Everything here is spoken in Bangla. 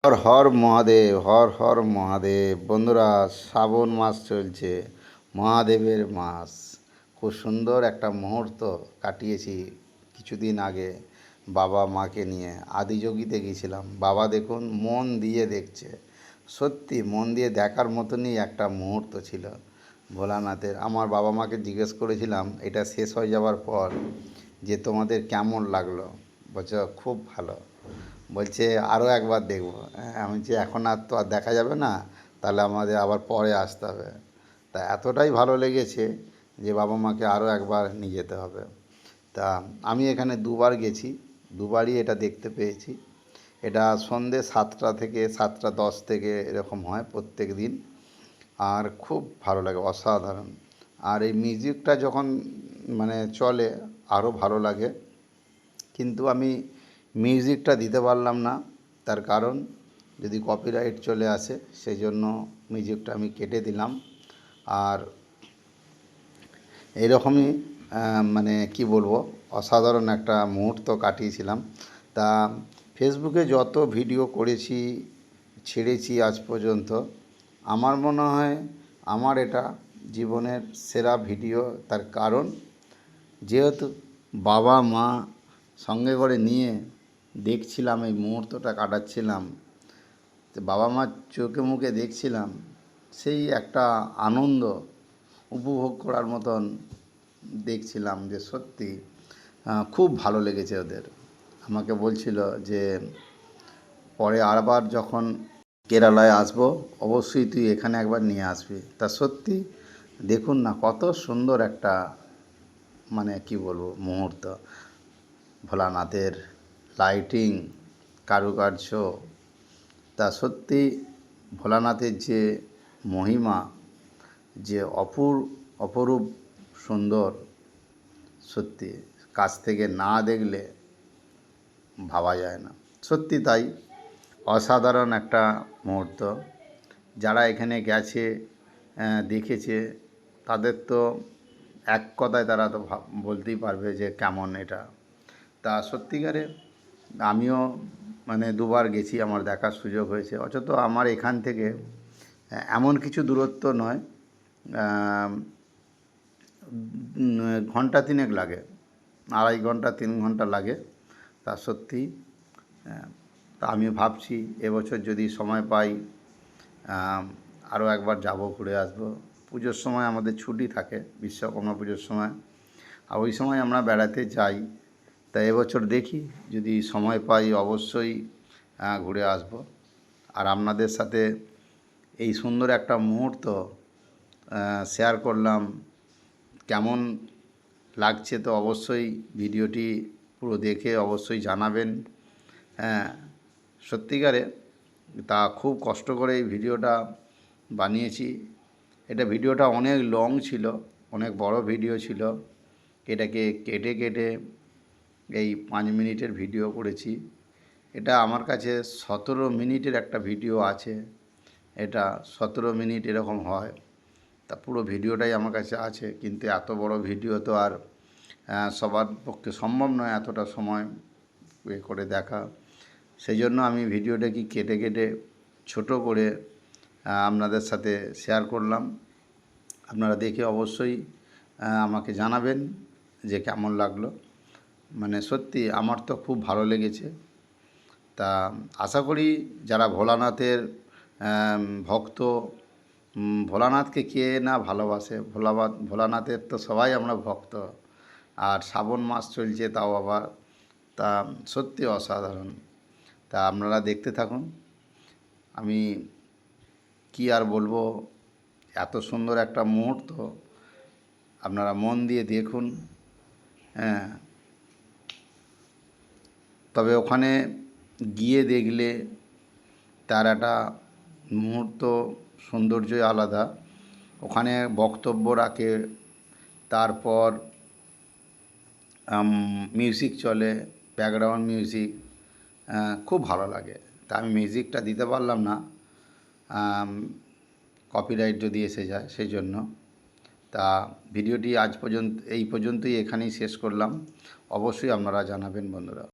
হর হর মহাদেব, হর হর মহাদেব। বন্ধুরা, শ্রাবণ মাস চলছে, মহাদেবের মাস। খুব সুন্দর একটা মুহূর্ত কাটিয়েছি কিছুদিন আগে বাবা মাকে নিয়ে আদিযোগীতে গিয়েছিলাম। বাবা দেখুন মন দিয়ে দেখছে, সত্যি মন দিয়ে দেখার মতনই একটা মুহূর্ত ছিল ভোলানাথের। আমার বাবা মাকে জিজ্ঞেস করেছিলাম এটা শেষ হয়ে যাওয়ার পর যে তোমাদের কেমন লাগলো, বলছে খুব ভালো। বলছে আরও একবার দেখব। আমি যে এখন আর তো আর দেখা যাবে না, তাহলে আমাদের আবার পরে আসতে হবে। তা এতটাই ভালো লেগেছে যে বাবা মাকে আরও একবার নিয়ে যেতে হবে। তা আমি এখানে দুবার গেছি, দুবারই এটা দেখতে পেয়েছি। এটা সন্ধ্যে 7টা থেকে 7টা 10 থেকে এরকম হয় প্রত্যেক দিন। আর খুব ভালো লাগে, অসাধারণ। আর এই মিউজিকটা যখন চলে আরও ভালো লাগে। কিন্তু আমি মিউজিকটা দিতে পারলাম না, তার কারণ যদি কপিরাইট চলে আসে, সেই জন্য মিউজিকটা আমি কেটে দিলাম। আর এরকমই কি বলবো, অসাধারণ একটা মুহূর্ত কাটিয়েছিলাম। তা ফেসবুকে যত ভিডিও করেছি, ছেড়েছি আজ পর্যন্ত, আমার মনে হয় আমার এটা জীবনের সেরা ভিডিও। তার কারণ যেহেতু বাবা মা সঙ্গে করে নিয়ে দেখছিলাম, এই মুহূর্তটা কাটাচ্ছিলাম, তো বাবা মার চোখে মুখে দেখছিলাম সেই একটা আনন্দ উপভোগ করার মতন দেখছিলাম যে সত্যি খুব ভালো লেগেছে ওদের। আমাকে বলছিল যে পরে আবার যখন কেরালায় আসবো অবশ্যই তুই এখানে একবার নিয়ে আসবি। তা সত্যি দেখুন না কত সুন্দর একটা কি বলবো মুহূর্ত। ভোলানাথের লাইটিং, কারুকার্য, তা সত্যি ভোলানাথের যে মহিমা, যে অপরূপ সুন্দর, সত্যি কাছ থেকে না দেখলে ভাবা যায় না। সত্যি তাই, অসাধারণ একটা মুহূর্ত। যারা এখানে গেছে, দেখেছে, তাদের তো এক কথায় তারা তো বলতেই পারবে যে কেমন এটা। তা সত্যিকারে আমিও দুবার গেছি, আমার দেখার সুযোগ হয়েছে। অথচ আমার এখান থেকে এমন কিছু দূরত্ব নয়, ঘন্টা তিনেক লাগে, 2.5 ঘন্টা 3 ঘন্টা লাগে। তা সত্যি তা আমি ভাবছি এবছর যদি সময় পাই আরও একবার যাব, ঘুরে আসবো। পুজোর সময় আমাদের ছুটি থাকে, বিশ্বকর্মা পুজোর সময়, আর ওই সময় আমরা বেড়াতে যাই। তাই এবছর দেখি যদি সময় পাই অবশ্যই ঘুরে আসব। আর আপনাদের সাথে এই সুন্দর একটা মুহূর্ত শেয়ার করলাম। কেমন লাগছে তো অবশ্যই ভিডিওটি পুরো দেখে অবশ্যই জানাবেন। হ্যাঁ, সত্যিকারে তা খুব কষ্ট করে এই ভিডিওটা বানিয়েছি। ভিডিওটা অনেক লং ছিল, অনেক বড় ভিডিও ছিল। এটাকে কেটে কেটে এই 5 মিনিটের ভিডিও করেছি। এটা আমার কাছে 17 মিনিটের একটা ভিডিও আছে। এটা 17 মিনিট এরকম হয়। তা পুরো ভিডিওটাই আমার কাছে আছে, কিন্তু এত বড় ভিডিও তো আর সবার পক্ষে সম্ভব নয় এতটা সময় করে দেখা। সেই জন্য আমি ভিডিওটাকে কেটে কেটে ছোট করে আপনাদের সাথে শেয়ার করলাম। আপনারা দেখে অবশ্যই আমাকে জানাবেন যে কেমন লাগলো। সত্যি আমার তো খুব ভালো লেগেছে। তা আশা করি যারা ভোলানাথের ভক্ত, ভোলানাথকে কে না ভালোবাসে, ভোলানাথের তো সবাই আমরা ভক্ত। আর শ্রাবণ মাস চলছে তাও আবার, তা সত্যি অসাধারণ। তা আপনারা দেখতে থাকুন। আমি কি আর বলবো, এত সুন্দর একটা মুহূর্ত আপনারা মন দিয়ে দেখুন। হ্যাঁ, তবে ওখানে গিয়ে দেখলে তার একটা মুহূর্ত সৌন্দর্যই আলাদা। ওখানে বক্তব্য রাখে, তারপর মিউজিক চলে, ব্যাকগ্রাউন্ড মিউজিক, খুব ভালো লাগে। তা আমি মিউজিকটা দিতে পারলাম না, কপিরাইট যদি এসে যায় সেই জন্য। তা ভিডিওটি আজ পর্যন্ত এই পর্যন্তই, এখানেই শেষ করলাম। অবশ্যই আপনারা জানাবেন বন্ধুরা।